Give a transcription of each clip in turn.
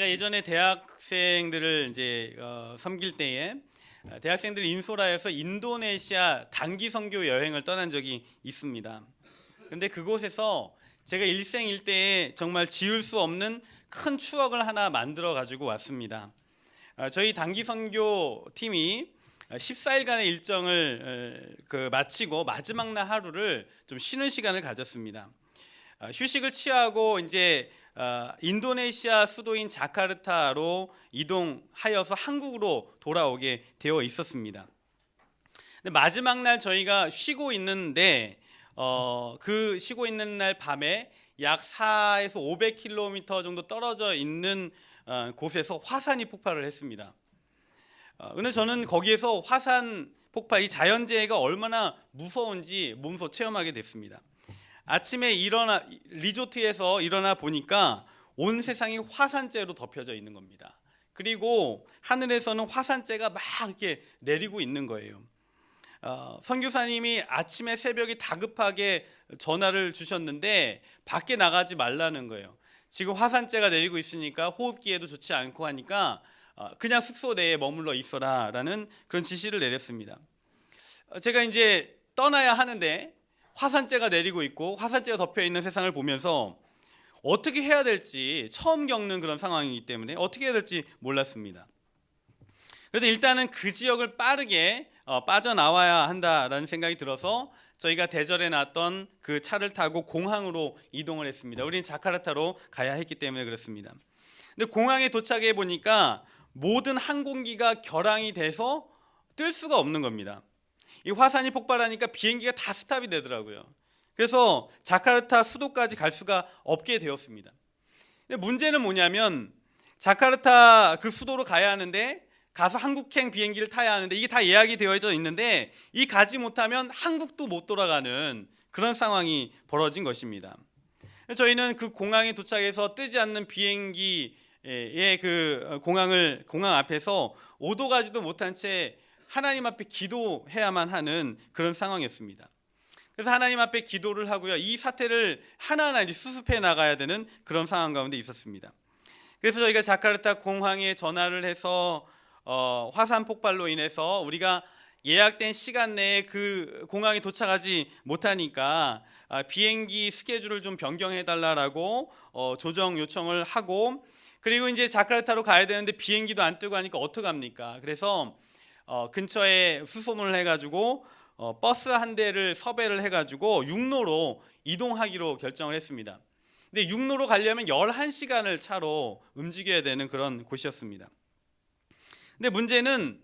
제가 예전에 대학생들을 이제 섬길 때에 대학생들이 인솔라에서 인도네시아 단기 선교 여행을 떠난 적이 있습니다. 그런데 그곳에서 제가 일생일대에 정말 지울 수 없는 큰 추억을 하나 만들어 가지고 왔습니다. 저희 단기 선교 팀이 14일간의 일정을 마치고 마지막 날 하루를 좀 쉬는 시간을 가졌습니다. 휴식을 취하고 이제 인도네시아 수도인 자카르타로 이동하여서 한국으로 돌아오게 되어 있었습니다. 근데 마지막 날 저희가 쉬고 있는데 그 쉬고 있는 날 밤에 약 4에서 500km 정도 떨어져 있는 곳에서 화산이 폭발을 했습니다. 근데 저는 거기에서 화산 폭발, 이 자연재해가 얼마나 무서운지 몸소 체험하게 됐습니다. 아침에 리조트에서 일어나 보니까 온 세상이 화산재로 덮여져 있는 겁니다. 그리고 하늘에서는 화산재가 막 이렇게 내리고 있는 거예요. 선교사님이 아침에 새벽에 다급하게 전화를 주셨는데 밖에 나가지 말라는 거예요. 지금 화산재가 내리고 있으니까 호흡기에도 좋지 않고 하니까 그냥 숙소 내에 머물러 있어라 라는 그런 지시를 내렸습니다. 제가 이제 떠나야 하는데 화산재가 내리고 있고 화산재가 덮여있는 세상을 보면서 어떻게 해야 될지 처음 겪는 그런 상황이기 때문에 어떻게 해야 될지 몰랐습니다. 그런데 일단은 그 지역을 빠르게 빠져나와야 한다라는 생각이 들어서 저희가 대절해 놨던 그 차를 타고 공항으로 이동을 했습니다. 우리는 자카르타로 가야 했기 때문에 그렇습니다. 근데 공항에 도착해 보니까 모든 항공기가 결항이 돼서 뜰 수가 없는 겁니다. 이 화산이 폭발하니까 비행기가 다 스탑이 되더라고요. 그래서 자카르타 수도까지 갈 수가 없게 되었습니다. 근데 문제는 뭐냐면 자카르타 그 수도로 가야 하는데 가서 한국행 비행기를 타야 하는데 이게 다 예약이 되어져 있는데 이 가지 못하면 한국도 못 돌아가는 그런 상황이 벌어진 것입니다. 저희는 그 공항에 도착해서 뜨지 않는 비행기의 그 공항 앞에서 오도 가지도 못한 채 하나님 앞에 기도해야만 하는 그런 상황이었습니다. 그래서 하나님 앞에 기도를 하고요. 이 사태를 하나하나 이제 수습해 나가야 되는 그런 상황 가운데 있었습니다. 그래서 저희가 자카르타 공항에 전화를 해서 화산 폭발로 인해서 우리가 예약된 시간 내에 그 공항에 도착하지 못하니까 비행기 스케줄을 좀 변경해 달라라고 조정 요청을 하고, 그리고 이제 자카르타로 가야 되는데 비행기도 안 뜨고 하니까 어떡합니까? 그래서 근처에 수소문을 해가지고 버스 한 대를 섭외를 해가지고 육로로 이동하기로 결정을 했습니다. 근데 육로로 가려면 11시간을 차로 움직여야 되는 그런 곳이었습니다. 근데 문제는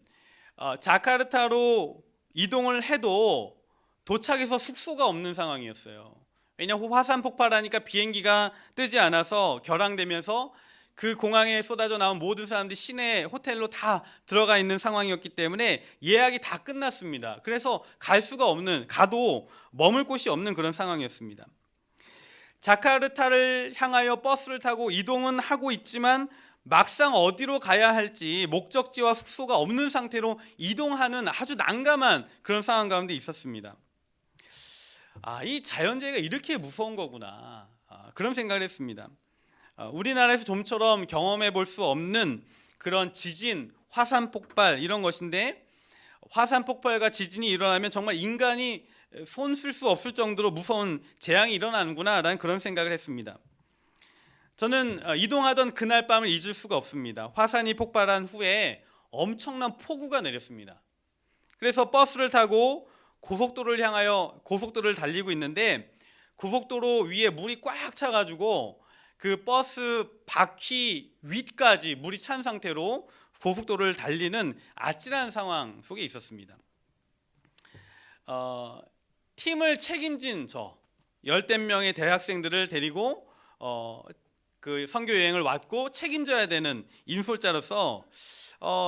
자카르타로 이동을 해도 도착해서 숙소가 없는 상황이었어요. 왜냐하면 화산 폭발하니까 비행기가 뜨지 않아서 결항되면서 그 공항에 쏟아져 나온 모든 사람들이 시내 호텔로 다 들어가 있는 상황이었기 때문에 예약이 다 끝났습니다. 그래서 갈 수가 없는, 가도 머물 곳이 없는 그런 상황이었습니다. 자카르타를 향하여 버스를 타고 이동은 하고 있지만 막상 어디로 가야 할지 목적지와 숙소가 없는 상태로 이동하는 아주 난감한 그런 상황 가운데 있었습니다. 이 자연재해가 이렇게 무서운 거구나, 그런 생각을 했습니다. 우리나라에서 좀처럼 경험해 볼 수 없는 그런 지진, 화산 폭발 이런 것인데, 화산 폭발과 지진이 일어나면 정말 인간이 손 쓸 수 없을 정도로 무서운 재앙이 일어나는구나 라는 그런 생각을 했습니다. 저는 이동하던 그날 밤을 잊을 수가 없습니다. 화산이 폭발한 후에 엄청난 폭우가 내렸습니다. 그래서 버스를 타고 고속도로를 향하여 고속도로를 달리고 있는데 고속도로 위에 물이 꽉 차가지고 그 버스 바퀴 위까지 물이 찬 상태로 고속도로를 달리는 아찔한 상황 속에 있었습니다. 팀을 책임진 저 10명의 대학생들을 데리고 그 선교 여행을 왔고 책임져야 되는 인솔자로서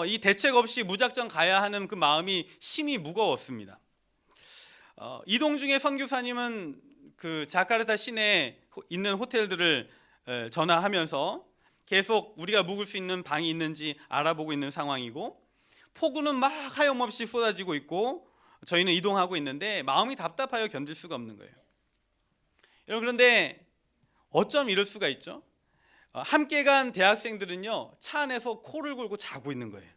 이 대책 없이 무작정 가야 하는 그 마음이 심히 무거웠습니다. 이동 중에 선교사님은 그 자카르타 시내에 있는 호텔들을 전화하면서 계속 우리가 묵을 수 있는 방이 있는지 알아보고 있는 상황이고, 폭우는 막 하염없이 쏟아지고 있고 저희는 이동하고 있는데 마음이 답답하여 견딜 수가 없는 거예요. 여러분, 그런데 어쩜 이럴 수가 있죠? 함께 간 대학생들은요, 차 안에서 코를 골고 자고 있는 거예요.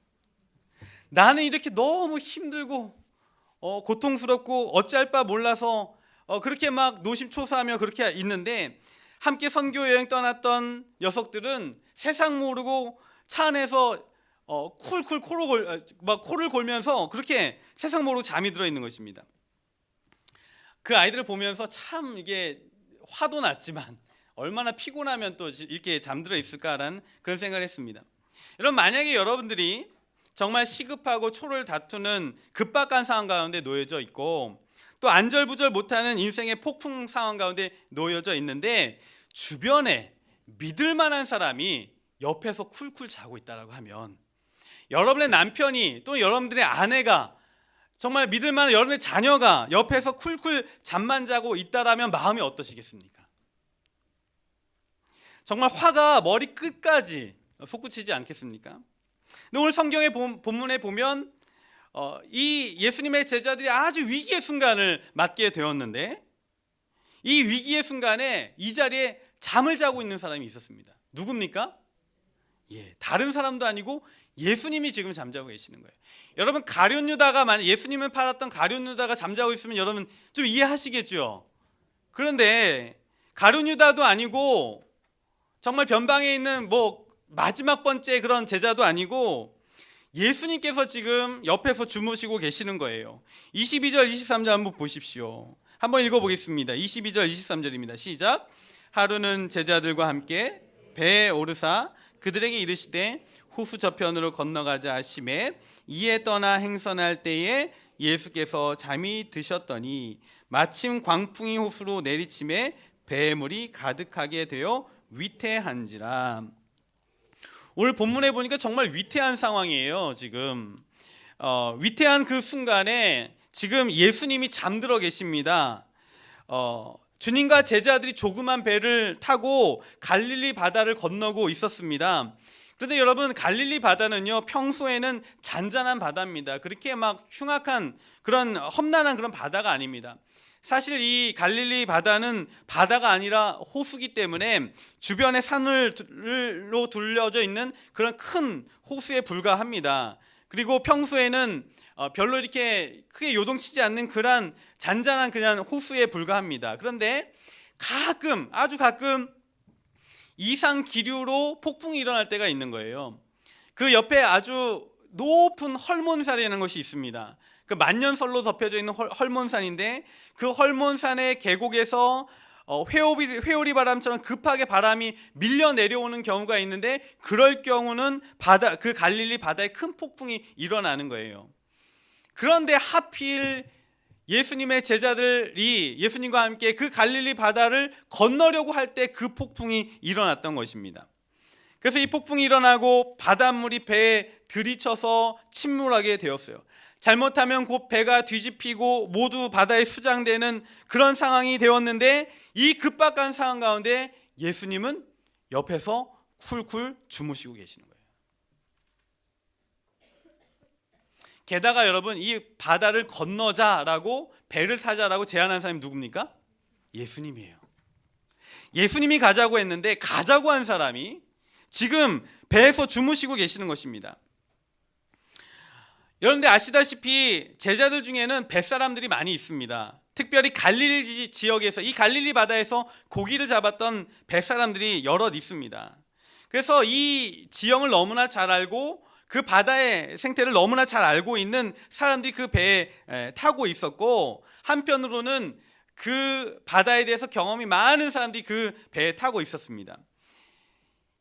나는 이렇게 너무 힘들고 고통스럽고 어찌할 바 몰라서 그렇게 막 노심초사하며 그렇게 있는데, 함께 선교 여행 떠났던 녀석들은 세상 모르고 차 안에서 쿨쿨 코를 골면서 그렇게 세상 모르고 잠이 들어 있는 것입니다. 그 아이들을 보면서 참 이게 화도 났지만 얼마나 피곤하면 또 이렇게 잠들어 있을까라는 그런 생각을 했습니다. 여러분, 만약에 여러분들이 정말 시급하고 초를 다투는 급박한 상황 가운데 놓여져 있고, 또 안절부절 못하는 인생의 폭풍 상황 가운데 놓여져 있는데, 주변에 믿을 만한 사람이 옆에서 쿨쿨 자고 있다고 하면, 여러분의 남편이 또 여러분들의 아내가, 정말 믿을 만한 여러분의 자녀가 옆에서 쿨쿨 잠만 자고 있다라면 마음이 어떠시겠습니까? 정말 화가 머리 끝까지 솟구치지 않겠습니까? 근데 오늘 성경의 본문에 보면 이 예수님의 제자들이 아주 위기의 순간을 맞게 되었는데, 이 위기의 순간에 이 자리에 잠을 자고 있는 사람이 있었습니다. 누굽니까? 다른 사람도 아니고 예수님이 지금 잠자고 계시는 거예요. 여러분, 가룟 유다가 만약 예수님을 팔았던 가룟 유다가 잠자고 있으면 여러분 좀 이해하시겠죠? 그런데 가룟 유다도 아니고 정말 변방에 있는 마지막 번째 그런 제자도 아니고 예수님께서 지금 옆에서 주무시고 계시는 거예요. 22절 23절 한번 보십시오. 한번 읽어보겠습니다. 22절 23절입니다. 시작. 하루는 제자들과 함께 배에 오르사 그들에게 이르시되 호수 저편으로 건너가자 하시매, 이에 떠나 행선할 때에 예수께서 잠이 드셨더니 마침 광풍이 호수로 내리침에 배에 물이 가득하게 되어 위태한지라. 오늘 본문에 보니까 정말 위태한 상황이에요. 지금 위태한 그 순간에 지금 예수님이 잠들어 계십니다. 주님과 제자들이 조그만 배를 타고 갈릴리 바다를 건너고 있었습니다. 그런데 여러분, 갈릴리 바다는요, 평소에는 잔잔한 바다입니다. 그렇게 막 흉악한 그런 험난한 그런 바다가 아닙니다. 사실 이 갈릴리 바다는 바다가 아니라 호수기 때문에 주변에 산으로 둘려져 있는 그런 큰 호수에 불과합니다. 그리고 평소에는 별로 이렇게 크게 요동치지 않는 그런 잔잔한 그냥 호수에 불과합니다. 그런데 아주 가끔 이상 기류로 폭풍이 일어날 때가 있는 거예요. 그 옆에 아주 높은 헐몬산이라는 것이 있습니다. 그 만년설로 덮여져 있는 헐몬산인데, 그 헐몬산의 계곡에서 회오리 바람처럼 급하게 바람이 밀려 내려오는 경우가 있는데, 그럴 경우는 그 갈릴리 바다에 큰 폭풍이 일어나는 거예요. 그런데 하필 예수님의 제자들이 예수님과 함께 그 갈릴리 바다를 건너려고 할 때 그 폭풍이 일어났던 것입니다. 그래서 이 폭풍이 일어나고 바닷물이 배에 들이쳐서 침몰하게 되었어요. 잘못하면 곧 배가 뒤집히고 모두 바다에 수장되는 그런 상황이 되었는데, 이 급박한 상황 가운데 예수님은 옆에서 쿨쿨 주무시고 계시는 거예요. 게다가 여러분, 이 바다를 건너자라고, 배를 타자라고 제안한 사람이 누굽니까? 예수님이에요. 예수님이 가자고 했는데 가자고 한 사람이 지금 배에서 주무시고 계시는 것입니다. 여러분들 아시다시피 제자들 중에는 뱃사람들이 많이 있습니다. 특별히 갈릴리 지역에서, 이 갈릴리 바다에서 고기를 잡았던 뱃사람들이 여럿 있습니다. 그래서 이 지형을 너무나 잘 알고 그 바다의 생태를 너무나 잘 알고 있는 사람들이 그 배에 타고 있었고, 한편으로는 그 바다에 대해서 경험이 많은 사람들이 그 배에 타고 있었습니다.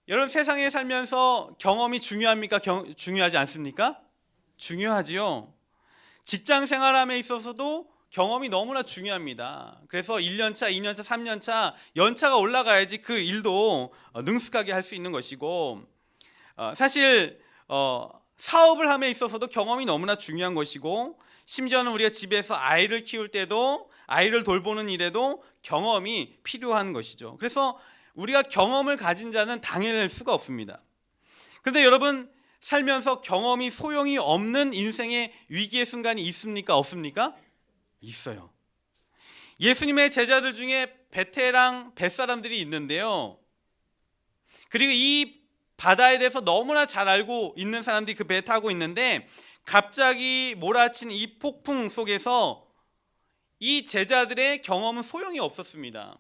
여러분, 세상에 살면서 경험이 중요합니까? 중요하지 않습니까? 중요하지요. 직장 생활함에 있어서도 경험이 너무나 중요합니다. 그래서 1년차, 2년차, 3년차 연차가 올라가야지 그 일도 능숙하게 할 수 있는 것이고, 사실 사업을 함에 있어서도 경험이 너무나 중요한 것이고, 심지어는 우리가 집에서 아이를 키울 때도, 아이를 돌보는 일에도 경험이 필요한 것이죠. 그래서 우리가 경험을 가진 자는 당해낼 수가 없습니다. 그런데 여러분, 살면서 경험이 소용이 없는 인생의 위기의 순간이 있습니까? 없습니까? 있어요. 예수님의 제자들 중에 베테랑 뱃사람들이 있는데요, 그리고 이 바다에 대해서 너무나 잘 알고 있는 사람들이 그 배에 타고 있는데 갑자기 몰아친 이 폭풍 속에서 이 제자들의 경험은 소용이 없었습니다.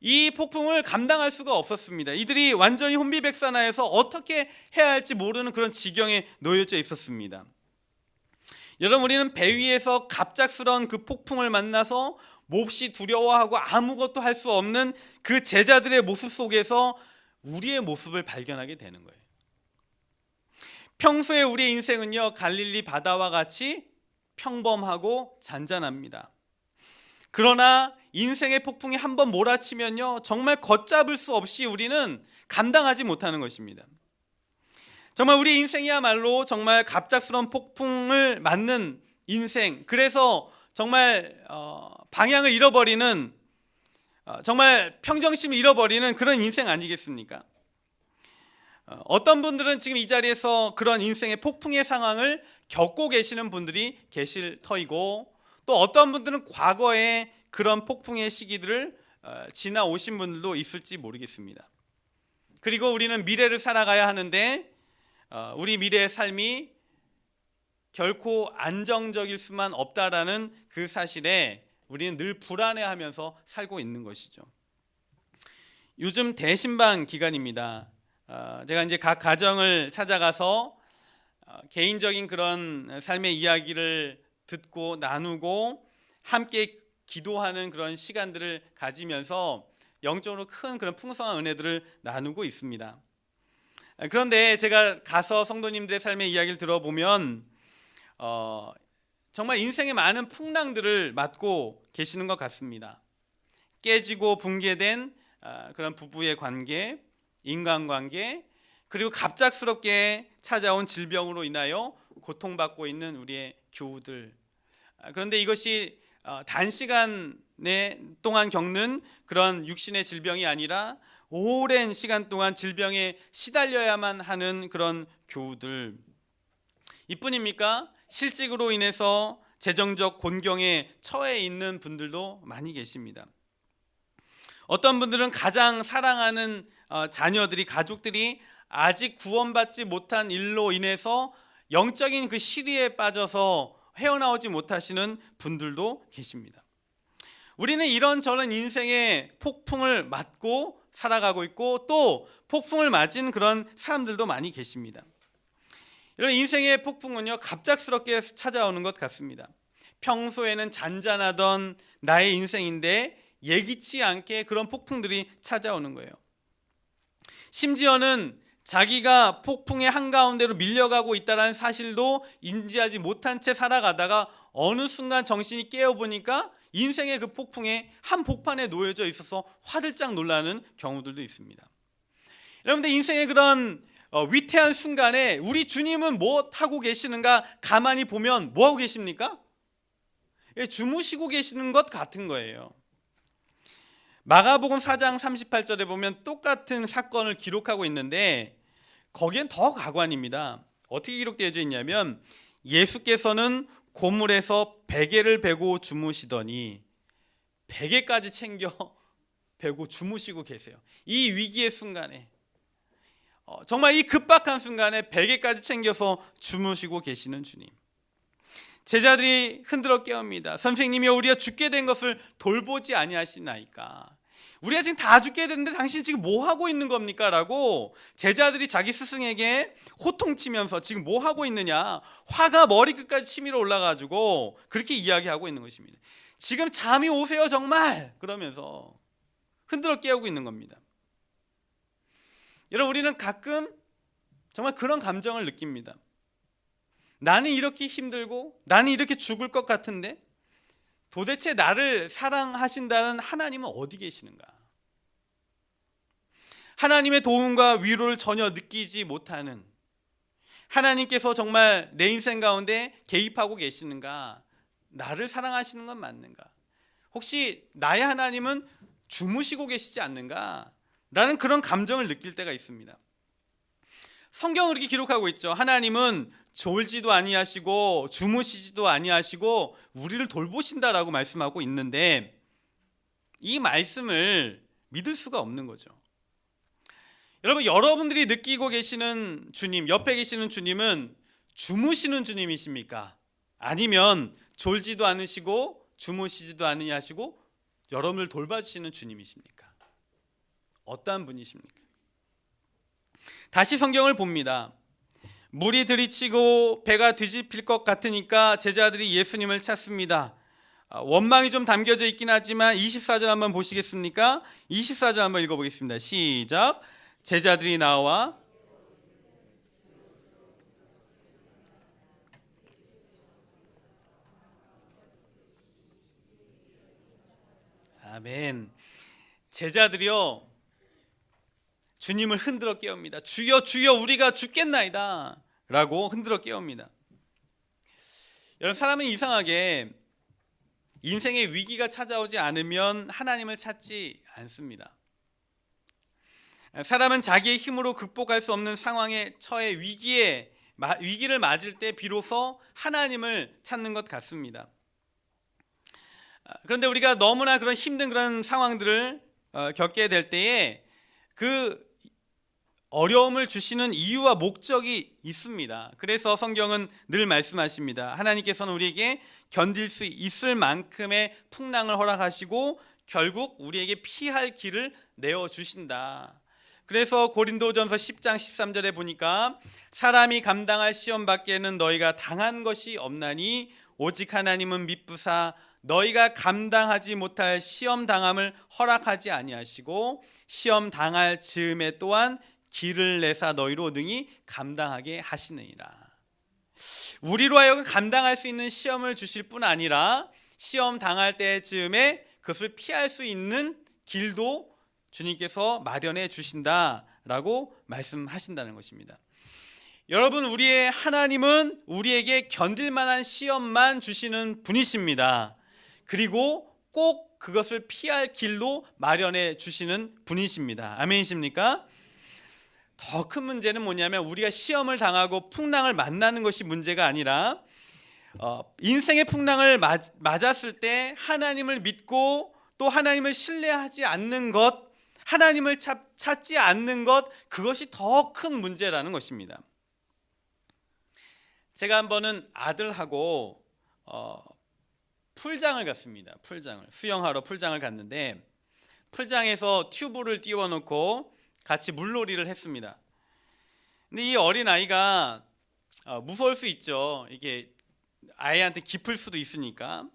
이 폭풍을 감당할 수가 없었습니다. 이들이 완전히 혼비백산하여서 어떻게 해야 할지 모르는 그런 지경에 놓여져 있었습니다. 여러분, 우리는 배 위에서 갑작스러운 그 폭풍을 만나서 몹시 두려워하고 아무것도 할 수 없는 그 제자들의 모습 속에서 우리의 모습을 발견하게 되는 거예요. 평소에 우리의 인생은요, 갈릴리 바다와 같이 평범하고 잔잔합니다. 그러나 인생의 폭풍이 한번 몰아치면요, 정말 걷잡을 수 없이 우리는 감당하지 못하는 것입니다. 정말 우리 인생이야말로 정말 갑작스러운 폭풍을 맞는 인생, 그래서 정말 방향을 잃어버리는, 정말 평정심을 잃어버리는 그런 인생 아니겠습니까? 어떤 분들은 지금 이 자리에서 그런 인생의 폭풍의 상황을 겪고 계시는 분들이 계실 터이고, 또 어떤 분들은 과거에 그런 폭풍의 시기들을 지나오신 분들도 있을지 모르겠습니다. 그리고 우리는 미래를 살아가야 하는데 우리 미래의 삶이 결코 안정적일 수만 없다라는 그 사실에 우리는 늘 불안해하면서 살고 있는 것이죠. 요즘 대신방 기간입니다. 제가 이제 각 가정을 찾아가서 개인적인 그런 삶의 이야기를 듣고 나누고 함께 기도하는 그런 시간들을 가지면서 영적으로 큰 그런 풍성한 은혜들을 나누고 있습니다. 그런데 제가 가서 성도님들의 삶의 이야기를 들어보면 정말 인생의 많은 풍랑들을 맞고 계시는 것 같습니다. 깨지고 붕괴된 그런 부부의 관계, 인간관계, 그리고 갑작스럽게 찾아온 질병으로 인하여 고통받고 있는 우리의 교우들. 그런데 이것이 단시간에 동안 겪는 그런 육신의 질병이 아니라 오랜 시간 동안 질병에 시달려야만 하는 그런 교우들. 이뿐입니까? 실직으로 인해서 재정적 곤경에 처해 있는 분들도 많이 계십니다. 어떤 분들은 가장 사랑하는 자녀들이, 가족들이 아직 구원받지 못한 일로 인해서 영적인 그 시리에 빠져서 헤어나오지 못하시는 분들도 계십니다. 우리는 이런저런 인생의 폭풍을 맞고 살아가고 있고 또 폭풍을 맞은 그런 사람들도 많이 계십니다. 이런 인생의 폭풍은요, 갑작스럽게 찾아오는 것 같습니다. 평소에는 잔잔하던 나의 인생인데 예기치 않게 그런 폭풍들이 찾아오는 거예요. 심지어는 자기가 폭풍의 한가운데로 밀려가고 있다는 사실도 인지하지 못한 채 살아가다가 어느 순간 정신이 깨어보니까 인생의 그 폭풍에 한복판에 놓여져 있어서 화들짝 놀라는 경우들도 있습니다. 여러분들, 인생의 그런 위태한 순간에 우리 주님은 뭐 하고 계시는가 가만히 보면 뭐 하고 계십니까? 주무시고 계시는 것 같은 거예요. 마가복음 4장 38절에 보면 똑같은 사건을 기록하고 있는데 거기엔 더 가관입니다. 어떻게 기록되어 있냐면 예수께서는 고물에서 베개를 베고 주무시더니 베개까지 챙겨 베고 주무시고 계세요. 이 위기의 순간에, 정말 이 급박한 순간에 베개까지 챙겨서 주무시고 계시는 주님. 제자들이 흔들어 깨웁니다. 선생님이여, 우리가 죽게 된 것을 돌보지 아니하시나이까? 우리가 지금 다 죽게 됐는데 당신 지금 뭐 하고 있는 겁니까? 라고 제자들이 자기 스승에게 호통치면서 지금 뭐 하고 있느냐, 화가 머리끝까지 치밀어 올라가지고 그렇게 이야기하고 있는 것입니다. 지금 잠이 오세요 정말, 그러면서 흔들어 깨우고 있는 겁니다. 여러분, 우리는 가끔 정말 그런 감정을 느낍니다. 나는 이렇게 힘들고 나는 이렇게 죽을 것 같은데 도대체 나를 사랑하신다는 하나님은 어디 계시는가? 하나님의 도움과 위로를 전혀 느끼지 못하는, 하나님께서 정말 내 인생 가운데 개입하고 계시는가? 나를 사랑하시는 건 맞는가? 혹시 나의 하나님은 주무시고 계시지 않는가? 나는 그런 감정을 느낄 때가 있습니다. 성경은 이렇게 기록하고 있죠. 하나님은 졸지도 아니하시고 주무시지도 아니하시고 우리를 돌보신다라고 말씀하고 있는데 이 말씀을 믿을 수가 없는 거죠. 여러분, 여러분들이 느끼고 계시는 주님, 옆에 계시는 주님은 주무시는 주님이십니까? 아니면 졸지도 않으시고 주무시지도 않으시고 여러분을 돌봐주시는 주님이십니까? 어떠한 분이십니까? 다시 성경을 봅니다. 물이 들이치고 배가 뒤집힐 것 같으니까 제자들이 예수님을 찾습니다. 원망이 좀 담겨져 있긴 하지만 24절 한번 보시겠습니까? 24절 한번 읽어보겠습니다. 시작. 제자들이 나와 아멘. 제자들이요 주님을 흔들어 깨웁니다. 주여 주여 우리가 죽겠나이다 라고 흔들어 깨웁니다. 여러분, 사람은 이상하게 인생의 위기가 찾아오지 않으면 하나님을 찾지 않습니다. 사람은 자기의 힘으로 극복할 수 없는 상황에 처해 위기를 맞을 때 비로소 하나님을 찾는 것 같습니다. 그런데 우리가 너무나 그런 힘든 그런 상황들을 겪게 될 때에 그 어려움을 주시는 이유와 목적이 있습니다. 그래서 성경은 늘 말씀하십니다. 하나님께서는 우리에게 견딜 수 있을 만큼의 풍랑을 허락하시고 결국 우리에게 피할 길을 내어주신다. 그래서 고린도전서 10장 13절에 보니까 사람이 감당할 시험 밖에는 너희가 당한 것이 없나니 오직 하나님은 미쁘사 너희가 감당하지 못할 시험 당함을 허락하지 아니하시고 시험 당할 즈음에 또한 길을 내사 너희로 능히 감당하게 하시느니라. 우리로 하여금 감당할 수 있는 시험을 주실 뿐 아니라 시험 당할 때쯤에 그것을 피할 수 있는 길도 주님께서 마련해 주신다라고 말씀하신다는 것입니다. 여러분, 우리의 하나님은 우리에게 견딜 만한 시험만 주시는 분이십니다. 그리고 꼭 그것을 피할 길로 마련해 주시는 분이십니다. 아멘이십니까? 더 큰 문제는 뭐냐면 우리가 시험을 당하고 풍랑을 만나는 것이 문제가 아니라 인생의 풍랑을 맞았을 때 하나님을 믿고 또 하나님을 신뢰하지 않는 것, 하나님을 찾지 않는 것, 그것이 더 큰 문제라는 것입니다. 제가 한 번은 아들하고 풀장을 갔습니다. 수영하러 풀장을 갔는데 풀장에서 튜브를 띄워놓고 같이 물놀이를 했습니다. 근데 이 어린아이가 무서울 수 있죠. 이게 아이한테 깊을 수도 있으니까.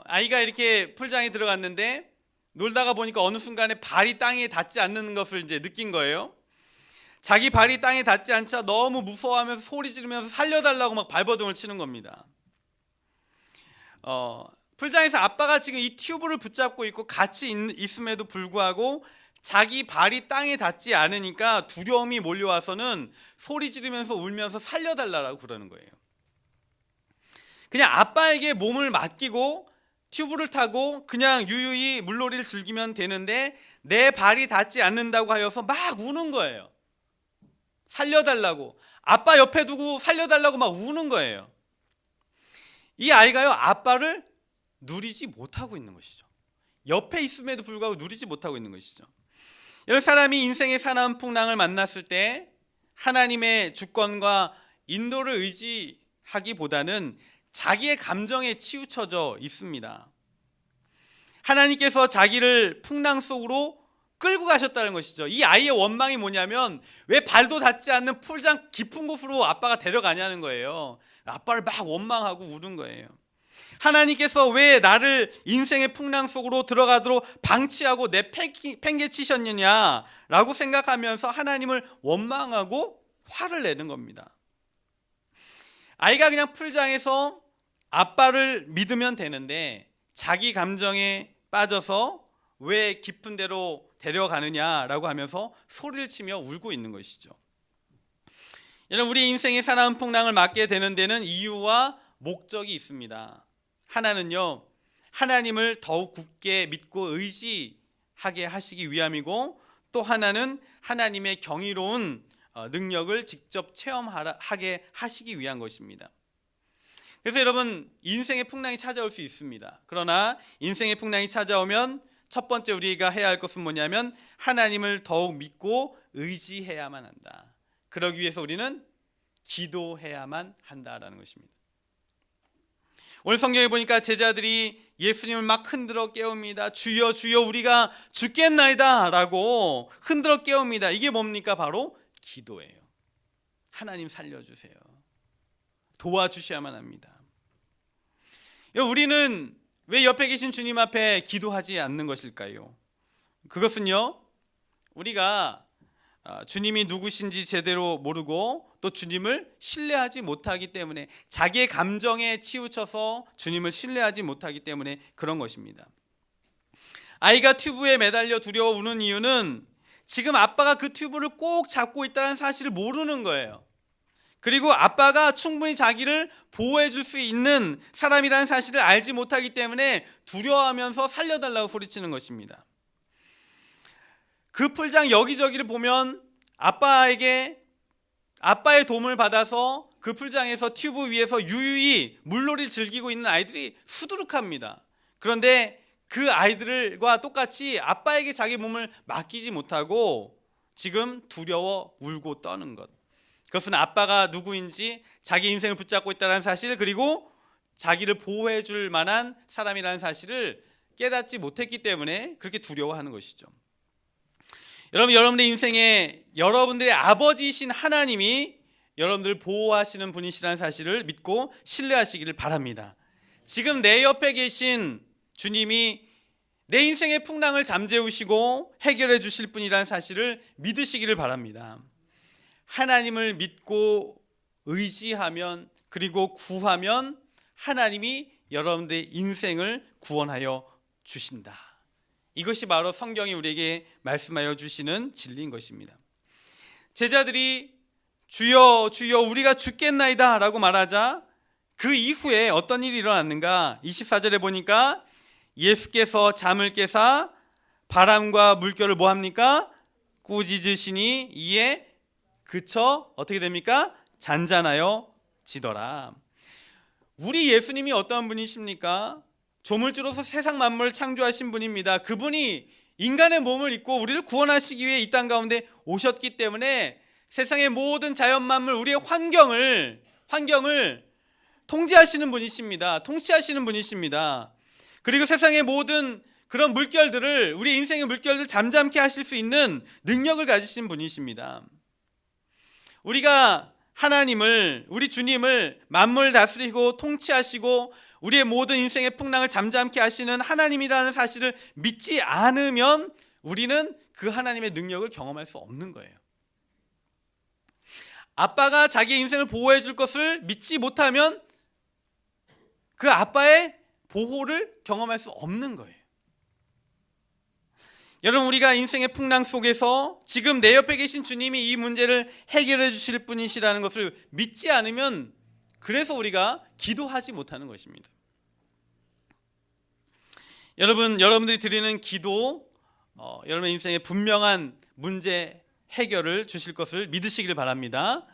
아이가 이렇게 풀장에 들어갔는데 놀다가 보니까 어느 순간에 발이 땅에 닿지 않는 것을 이제 느낀 거예요. 자기 발이 땅에 닿지 않자 너무 무서워하면서 소리 지르면서 살려달라고 막 발버둥을 치는 겁니다. 풀장에서 아빠가 지금 이 튜브를 붙잡고 있고 같이 있음에도 불구하고 자기 발이 땅에 닿지 않으니까 두려움이 몰려와서는 소리 지르면서 울면서 살려달라고 그러는 거예요. 그냥 아빠에게 몸을 맡기고 튜브를 타고 그냥 유유히 물놀이를 즐기면 되는데 내 발이 닿지 않는다고 하여서 막 우는 거예요. 살려달라고. 아빠 옆에 두고 살려달라고 막 우는 거예요. 이 아이가요, 아빠를 누리지 못하고 있는 것이죠. 옆에 있음에도 불구하고 누리지 못하고 있는 것이죠. 여러 사람이 인생의 사나운 풍랑을 만났을 때 하나님의 주권과 인도를 의지하기보다는 자기의 감정에 치우쳐져 있습니다. 하나님께서 자기를 풍랑 속으로 끌고 가셨다는 것이죠. 이 아이의 원망이 뭐냐면 왜 발도 닿지 않는 풀장 깊은 곳으로 아빠가 데려가냐는 거예요. 아빠를 막 원망하고 우는 거예요. 하나님께서 왜 나를 인생의 풍랑 속으로 들어가도록 방치하고 내팽개치셨느냐라고 생각하면서 하나님을 원망하고 화를 내는 겁니다. 아이가 그냥 풀장에서 아빠를 믿으면 되는데 자기 감정에 빠져서 왜 깊은 데로 데려가느냐라고 하면서 소리를 치며 울고 있는 것이죠. 여러분, 우리 인생의 사나운 풍랑을 맞게 되는 데는 이유와 목적이 있습니다. 하나는요, 하나님을 더욱 굳게 믿고 의지하게 하시기 위함이고, 또 하나는 하나님의 경이로운 능력을 직접 체험하게 하시기 위한 것입니다. 그래서 여러분, 인생의 풍랑이 찾아올 수 있습니다. 그러나 인생의 풍랑이 찾아오면 첫 번째 우리가 해야 할 것은 뭐냐면 하나님을 더욱 믿고 의지해야만 한다. 그러기 위해서 우리는 기도해야만 한다라는 것입니다. 오늘 성경에 보니까 제자들이 예수님을 막 흔들어 깨웁니다. 주여 주여 우리가 죽겠나이다 라고 흔들어 깨웁니다. 이게 뭡니까? 바로 기도예요. 하나님 살려주세요. 도와주셔야만 합니다. 우리는 왜 옆에 계신 주님 앞에 기도하지 않는 것일까요? 그것은요, 우리가 주님이 누구신지 제대로 모르고 또 주님을 신뢰하지 못하기 때문에, 자기의 감정에 치우쳐서 주님을 신뢰하지 못하기 때문에 그런 것입니다. 아이가 튜브에 매달려 두려워 우는 이유는 지금 아빠가 그 튜브를 꼭 잡고 있다는 사실을 모르는 거예요. 그리고 아빠가 충분히 자기를 보호해 줄 수 있는 사람이라는 사실을 알지 못하기 때문에 두려워하면서 살려달라고 소리치는 것입니다. 그 풀장 여기저기를 보면 아빠의 도움을 받아서 그 풀장에서 튜브 위에서 유유히 물놀이를 즐기고 있는 아이들이 수두룩합니다. 그런데 그 아이들과 똑같이 아빠에게 자기 몸을 맡기지 못하고 지금 두려워 울고 떠는 것, 그것은 아빠가 누구인지, 자기 인생을 붙잡고 있다는 사실, 그리고 자기를 보호해 줄 만한 사람이라는 사실을 깨닫지 못했기 때문에 그렇게 두려워하는 것이죠. 여러분, 여러분의 인생에 여러분들의 아버지이신 하나님이 여러분들을 보호하시는 분이시라는 사실을 믿고 신뢰하시기를 바랍니다. 지금 내 옆에 계신 주님이 내 인생의 풍랑을 잠재우시고 해결해 주실 분이라는 사실을 믿으시기를 바랍니다. 하나님을 믿고 의지하면, 그리고 구하면 하나님이 여러분들의 인생을 구원하여 주신다. 이것이 바로 성경이 우리에게 말씀하여 주시는 진리인 것입니다. 제자들이 주여 주여 우리가 죽겠나이다 라고 말하자 그 이후에 어떤 일이 일어났는가? 24절에 보니까 예수께서 잠을 깨사 바람과 물결을 뭐합니까? 꾸짖으시니 이에 그쳐 어떻게 됩니까? 잔잔하여 지더라. 우리 예수님이 어떤 분이십니까? 조물주로서 세상 만물을 창조하신 분입니다. 그분이 인간의 몸을 입고 우리를 구원하시기 위해 이 땅 가운데 오셨기 때문에 세상의 모든 자연 만물, 우리의 환경을 통제하시는 분이십니다. 통치하시는 분이십니다. 그리고 세상의 모든 그런 물결들을, 우리 인생의 물결들을 잠잠케 하실 수 있는 능력을 가지신 분이십니다. 우리가 하나님을, 우리 주님을 만물 다스리고 통치하시고 우리의 모든 인생의 풍랑을 잠잠케 하시는 하나님이라는 사실을 믿지 않으면 우리는 그 하나님의 능력을 경험할 수 없는 거예요. 아빠가 자기의 인생을 보호해 줄 것을 믿지 못하면 그 아빠의 보호를 경험할 수 없는 거예요. 여러분, 우리가 인생의 풍랑 속에서 지금 내 옆에 계신 주님이 이 문제를 해결해 주실 분이시라는 것을 믿지 않으면, 그래서 우리가 기도하지 못하는 것입니다. 여러분들이 드리는 기도, 여러분의 인생에 분명한 문제 해결을 주실 것을 믿으시길 바랍니다.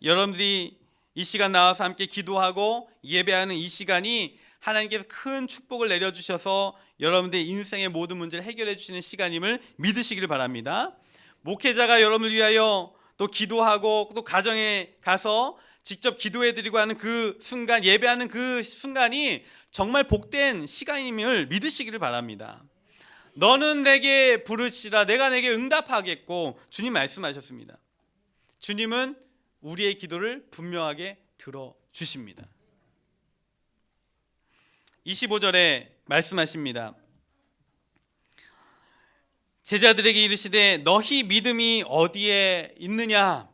여러분들이 이 시간 나와서 함께 기도하고 예배하는 이 시간이 하나님께서 큰 축복을 내려주셔서 여러분들의 인생의 모든 문제를 해결해 주시는 시간임을 믿으시길 바랍니다. 목회자가 여러분을 위하여 또 기도하고 또 가정에 가서 직접 기도해드리고 하는 그 순간, 예배하는 그 순간이 정말 복된 시간임을 믿으시기를 바랍니다. 너는 내게 부르시라 내가 내게 응답하겠고, 주님 말씀하셨습니다. 주님은 우리의 기도를 분명하게 들어주십니다. 25절에 말씀하십니다. 제자들에게 이르시되 너희 믿음이 어디에 있느냐?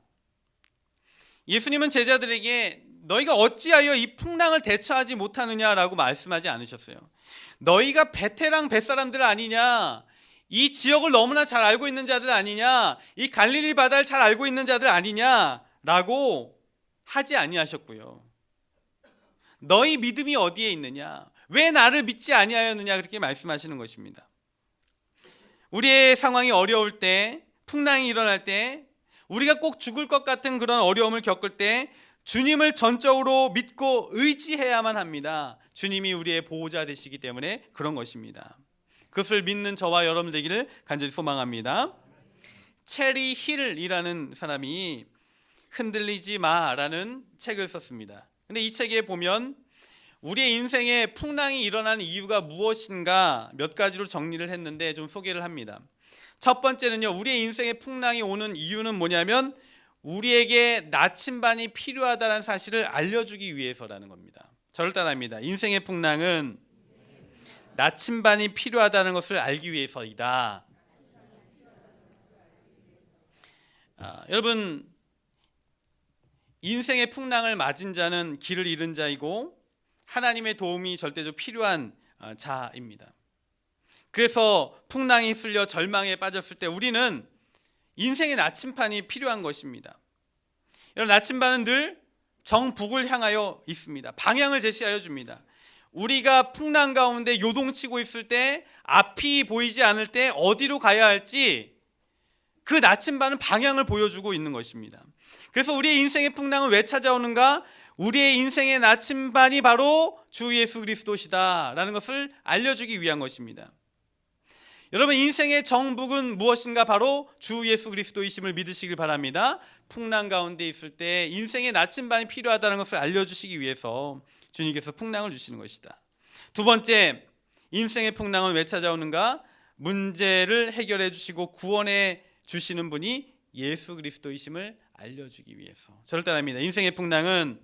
예수님은 제자들에게 너희가 어찌하여 이 풍랑을 대처하지 못하느냐라고 말씀하지 않으셨어요. 너희가 베테랑 뱃사람들 아니냐? 이 지역을 너무나 잘 알고 있는 자들 아니냐? 이 갈릴리 바다를 잘 알고 있는 자들 아니냐라고 하지 아니하셨고요. 너희 믿음이 어디에 있느냐? 왜 나를 믿지 아니하였느냐? 그렇게 말씀하시는 것입니다. 우리의 상황이 어려울 때, 풍랑이 일어날 때, 우리가 꼭 죽을 것 같은 그런 어려움을 겪을 때 주님을 전적으로 믿고 의지해야만 합니다. 주님이 우리의 보호자 되시기 때문에 그런 것입니다. 그것을 믿는 저와 여러분 되기를 간절히 소망합니다. 체리 힐이라는 사람이 흔들리지 마라는 책을 썼습니다. 근데 이 책에 보면 우리의 인생에 풍랑이 일어나는 이유가 무엇인가 몇 가지로 정리를 했는데 좀 소개를 합니다. 첫 번째는요, 우리의 인생에 풍랑이 오는 이유는 뭐냐면 우리에게 나침반이 필요하다는 사실을 알려주기 위해서라는 겁니다. 저를 따라합니다. 인생의 풍랑은 나침반이 필요하다는 것을 알기 위해서이다. 여러분, 인생의 풍랑을 맞은 자는 길을 잃은 자이고 하나님의 도움이 절대적으로 필요한 자입니다. 그래서 풍랑이 쓸려 절망에 빠졌을 때 우리는 인생의 나침반이 필요한 것입니다. 여러분, 나침반은 늘 정북을 향하여 있습니다. 방향을 제시하여 줍니다. 우리가 풍랑 가운데 요동치고 있을 때, 앞이 보이지 않을 때 어디로 가야 할지 그 나침반은 방향을 보여주고 있는 것입니다. 그래서 우리의 인생의 풍랑은 왜 찾아오는가? 우리의 인생의 나침반이 바로 주 예수 그리스도시다 라는 것을 알려주기 위한 것입니다. 여러분, 인생의 정북은 무엇인가? 바로 주 예수 그리스도이심을 믿으시길 바랍니다. 풍랑 가운데 있을 때 인생의 나침반이 필요하다는 것을 알려주시기 위해서 주님께서 풍랑을 주시는 것이다. 두 번째, 인생의 풍랑은 왜 찾아오는가? 문제를 해결해 주시고 구원해 주시는 분이 예수 그리스도이심을 알려주기 위해서. 저를 따라합니다. 인생의 풍랑은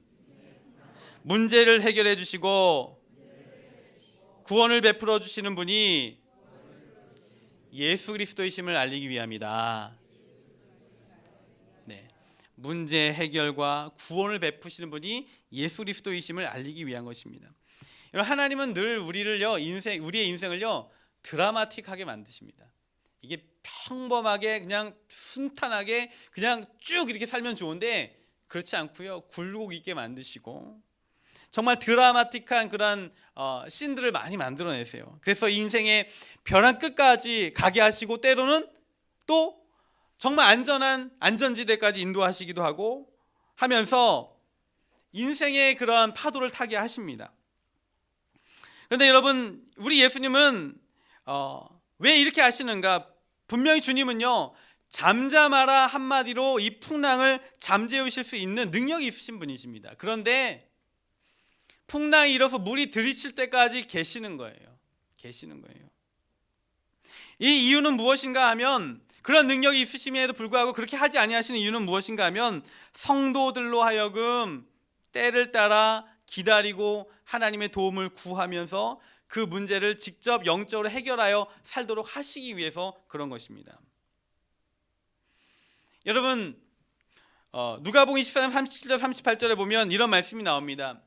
문제를 해결해 주시고 구원을 베풀어 주시는 분이 예수 그리스도이심을 알리기 위함이다. 네, 문제 해결과 구원을 베푸시는 분이 예수 그리스도이심을 알리기 위한 것입니다. 여러분, 하나님은 늘 우리의 인생을요 드라마틱하게 만드십니다. 이게 평범하게 그냥 순탄하게 그냥 쭉 이렇게 살면 좋은데 그렇지 않고요, 굴곡 있게 만드시고 정말 드라마틱한 그런 씬들을 많이 만들어내세요. 그래서 인생의 벼랑 끝까지 가게 하시고 때로는 또 정말 안전한 안전지대까지 인도하시기도 하고 하면서 인생의 그러한 파도를 타게 하십니다. 그런데 여러분, 우리 예수님은 왜 이렇게 하시는가? 분명히 주님은요, 잠잠하라 한마디로 이 풍랑을 잠재우실 수 있는 능력이 있으신 분이십니다. 그런데 풍랑이 일어서 물이 들이칠 때까지 계시는 거예요. 이 이유는 무엇인가 하면, 그런 능력이 있으심에도 불구하고 그렇게 하지 아니하시는 이유는 무엇인가 하면 성도들로 하여금 때를 따라 기다리고 하나님의 도움을 구하면서 그 문제를 직접 영적으로 해결하여 살도록 하시기 위해서 그런 것입니다. 여러분, 누가복음 24장 37절 38절에 보면 이런 말씀이 나옵니다.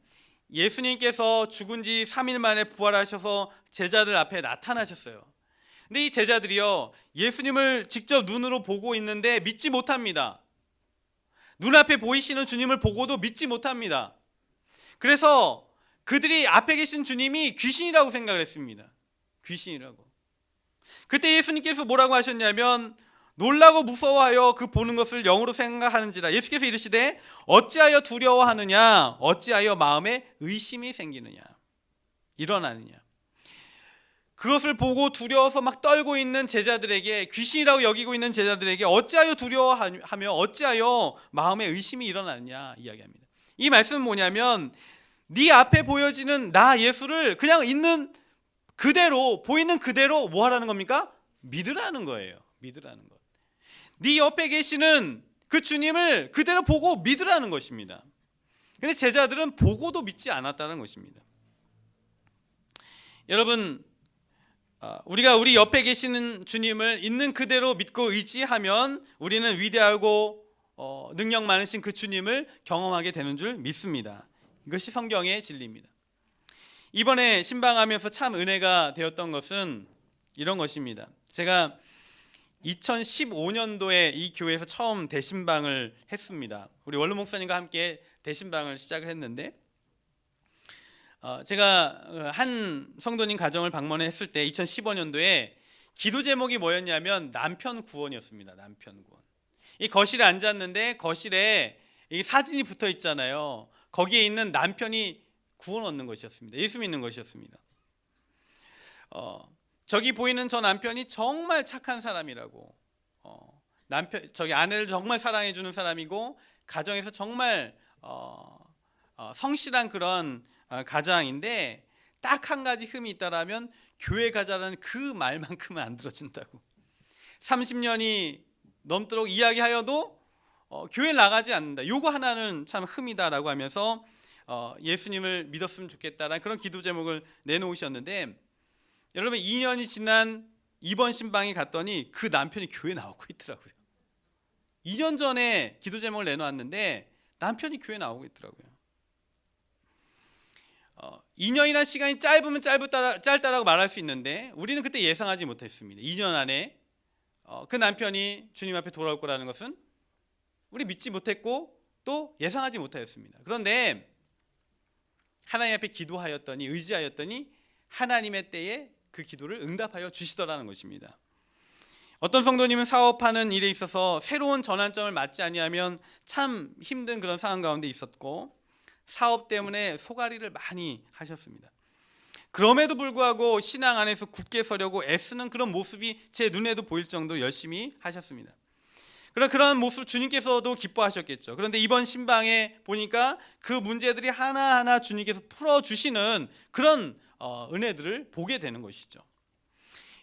예수님께서 죽은 지 3일 만에 부활하셔서 제자들 앞에 나타나셨어요. 근데 이 제자들이요, 예수님을 직접 눈으로 보고 있는데 믿지 못합니다. 눈앞에 보이시는 주님을 보고도 믿지 못합니다. 그래서 그들이 앞에 계신 주님이 귀신이라고 생각을 했습니다. 귀신이라고. 그때 예수님께서 뭐라고 하셨냐면, 놀라고 무서워하여 그 보는 것을 영으로 생각하는지라. 예수께서 이르시되 어찌하여 두려워하느냐, 어찌하여 마음에 의심이 생기느냐, 일어나느냐. 그것을 보고 두려워서 막 떨고 있는 제자들에게, 귀신이라고 여기고 있는 제자들에게 어찌하여 두려워하며 어찌하여 마음에 의심이 일어나느냐 이야기합니다. 이 말씀은 뭐냐면, 네 앞에 보여지는 나 예수를 그냥 있는 그대로, 보이는 그대로 뭐 하라는 겁니까? 믿으라는 거예요. 믿으라는 것. 네 옆에 계시는 그 주님을 그대로 보고 믿으라는 것입니다. 근데 제자들은 보고도 믿지 않았다는 것입니다. 여러분, 우리가 우리 옆에 계시는 주님을 있는 그대로 믿고 의지하면 우리는 위대하고 능력 많으신 그 주님을 경험하게 되는 줄 믿습니다. 이것이 성경의 진리입니다. 이번에 신방하면서 참 은혜가 되었던 것은 이런 것입니다. 제가 2015년도에 이 교회에서 처음 대신방을 했습니다. 우리 원로 목사님과 함께 대신방을 시작을 했는데, 제가 한 성도님 가정을 방문했을 때 2015년도에 기도 제목이 뭐였냐면 남편 구원이었습니다. 남편 구원. 이 거실에 앉았는데 거실에 이 사진이 붙어 있잖아요. 거기에 있는 남편이 구원 얻는 것이었습니다. 예수 믿는 것이었습니다. 저기 보이는 저 남편이 정말 착한 사람이라고, 저기 아내를 정말 사랑해주는 사람이고 가정에서 정말 성실한 그런 가장인데 딱 한 가지 흠이 있다라면 교회 가자라는 그 말만큼은 안 들어준다고. 30년이 넘도록 이야기하여도 교회 나가지 않는다. 요거 하나는 참 흠이다라고 하면서 예수님을 믿었으면 좋겠다라는 그런 기도 제목을 내놓으셨는데, 여러분 2년이 지난 이번 신방에 갔더니 그 남편이 교회 나오고 있더라고요. 2년 전에 기도 제목을 내놓았는데 남편이 교회 나오고 있더라고요. 2년이나 시간이 짧으면 짧다라고 말할 수 있는데 우리는 그때 예상하지 못했습니다. 2년 안에 그 남편이 주님 앞에 돌아올 거라는 것은 우리 믿지 못했고 또 예상하지 못하였습니다. 그런데 하나님 앞에 기도하였더니, 의지하였더니 하나님의 때에 그 기도를 응답하여 주시더라는 것입니다. 어떤 성도님은 사업하는 일에 있어서 새로운 전환점을 맞지 아니하면 참 힘든 그런 상황 가운데 있었고 사업 때문에 소가리를 많이 하셨습니다. 그럼에도 불구하고 신앙 안에서 굳게 서려고 애쓰는 그런 모습이 제 눈에도 보일 정도로 열심히 하셨습니다. 그런 모습을 주님께서도 기뻐하셨겠죠. 그런데 이번 신방에 보니까 그 문제들이 하나하나 주님께서 풀어주시는 그런 은혜들을 보게 되는 것이죠.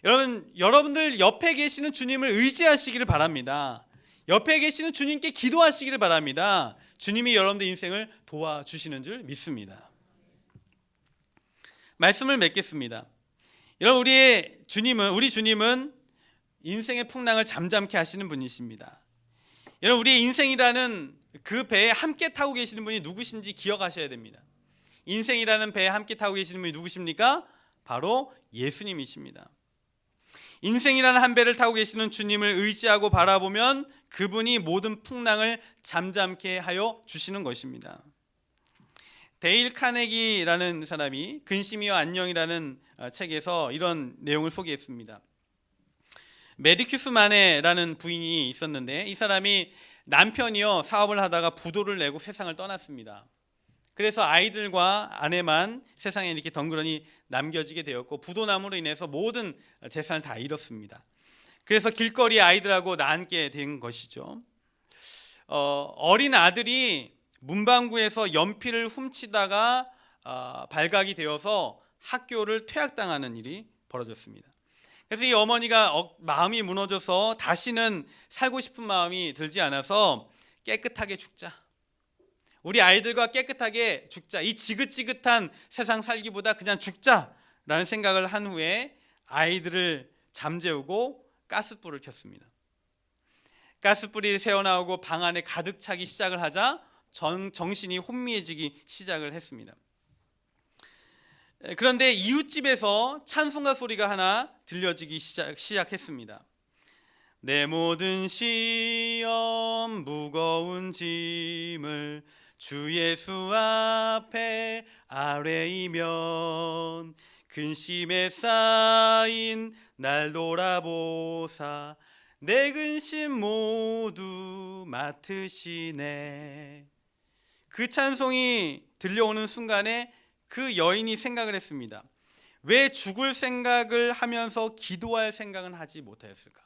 여러분들 옆에 계시는 주님을 의지하시기를 바랍니다. 옆에 계시는 주님께 기도하시기를 바랍니다. 주님이 여러분들 인생을 도와주시는 줄 믿습니다. 말씀을 맺겠습니다. 여러분, 우리 주님은 인생의 풍랑을 잠잠케 하시는 분이십니다. 여러분, 우리의 인생이라는 그 배에 함께 타고 계시는 분이 누구신지 기억하셔야 됩니다. 인생이라는 배에 함께 타고 계시는 분이 누구십니까? 바로 예수님이십니다. 인생이라는 한 배를 타고 계시는 주님을 의지하고 바라보면 그분이 모든 풍랑을 잠잠케 하여 주시는 것입니다. 데일 카네기라는 사람이 근심이와 안녕이라는 책에서 이런 내용을 소개했습니다. 메디큐스 마네라는 부인이 있었는데 이 사람이 남편이요 사업을 하다가 부도를 내고 세상을 떠났습니다. 그래서 아이들과 아내만 세상에 이렇게 덩그러니 남겨지게 되었고 부도남으로 인해서 모든 재산을 다 잃었습니다. 그래서 길거리에 아이들하고 나앉게 된 것이죠. 어린 아들이 문방구에서 연필을 훔치다가 발각이 되어서 학교를 퇴학당하는 일이 벌어졌습니다. 그래서 이 어머니가 마음이 무너져서 다시는 살고 싶은 마음이 들지 않아서 깨끗하게 죽자, 우리 아이들과 깨끗하게 죽자, 이 지긋지긋한 세상 살기보다 그냥 죽자라는 생각을 한 후에 아이들을 잠재우고 가스불을 켰습니다. 가스불이 새어나오고 방 안에 가득 차기 시작을 하자 정신이 혼미해지기 시작을 했습니다. 그런데 이웃집에서 찬송가 소리가 하나 들려지기 시작했습니다. 내 모든 시험 무거운 짐을 주 예수 앞에 아뢰이면 근심에 쌓인 날 돌아보사 내 근심 모두 맡으시네. 그 찬송이 들려오는 순간에 그 여인이 생각을 했습니다. 왜 죽을 생각을 하면서 기도할 생각은 하지 못하였을까?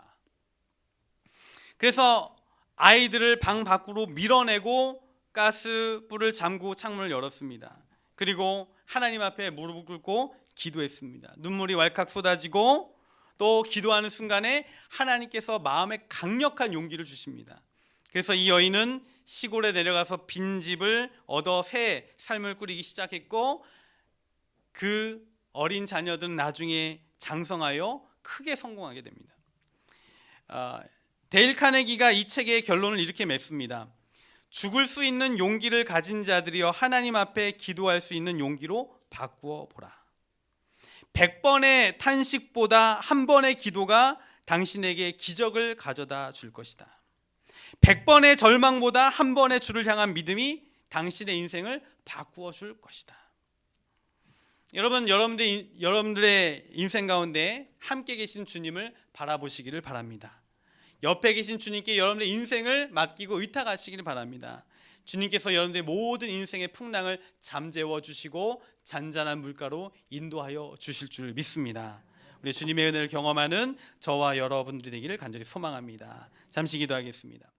그래서 아이들을 방 밖으로 밀어내고 가스불을 잠그고 창문을 열었습니다. 그리고 하나님 앞에 무릎을 꿇고 기도했습니다. 눈물이 왈칵 쏟아지고 또 기도하는 순간에 하나님께서 마음에 강력한 용기를 주십니다. 그래서 이 여인은 시골에 내려가서 빈집을 얻어 새 삶을 꾸리기 시작했고 그 어린 자녀들은 나중에 장성하여 크게 성공하게 됩니다. 데일 카네기가 이 책의 결론을 이렇게 맺습니다. 죽을 수 있는 용기를 가진 자들이여 하나님 앞에 기도할 수 있는 용기로 바꾸어 보라. 100번의 탄식보다 한 번의 기도가 당신에게 기적을 가져다 줄 것이다. 100번의 절망보다 한 번의 주를 향한 믿음이 당신의 인생을 바꾸어 줄 것이다. 여러분들의 인생 가운데 함께 계신 주님을 바라보시기를 바랍니다. 옆에 계신 주님께 여러분의 인생을 맡기고 의탁하시기를 바랍니다. 주님께서 여러분들의 모든 인생의 풍랑을 잠재워 주시고 잔잔한 물가로 인도하여 주실 줄 믿습니다. 우리 주님의 은혜를 경험하는 저와 여러분들이 되기를 간절히 소망합니다. 잠시 기도하겠습니다.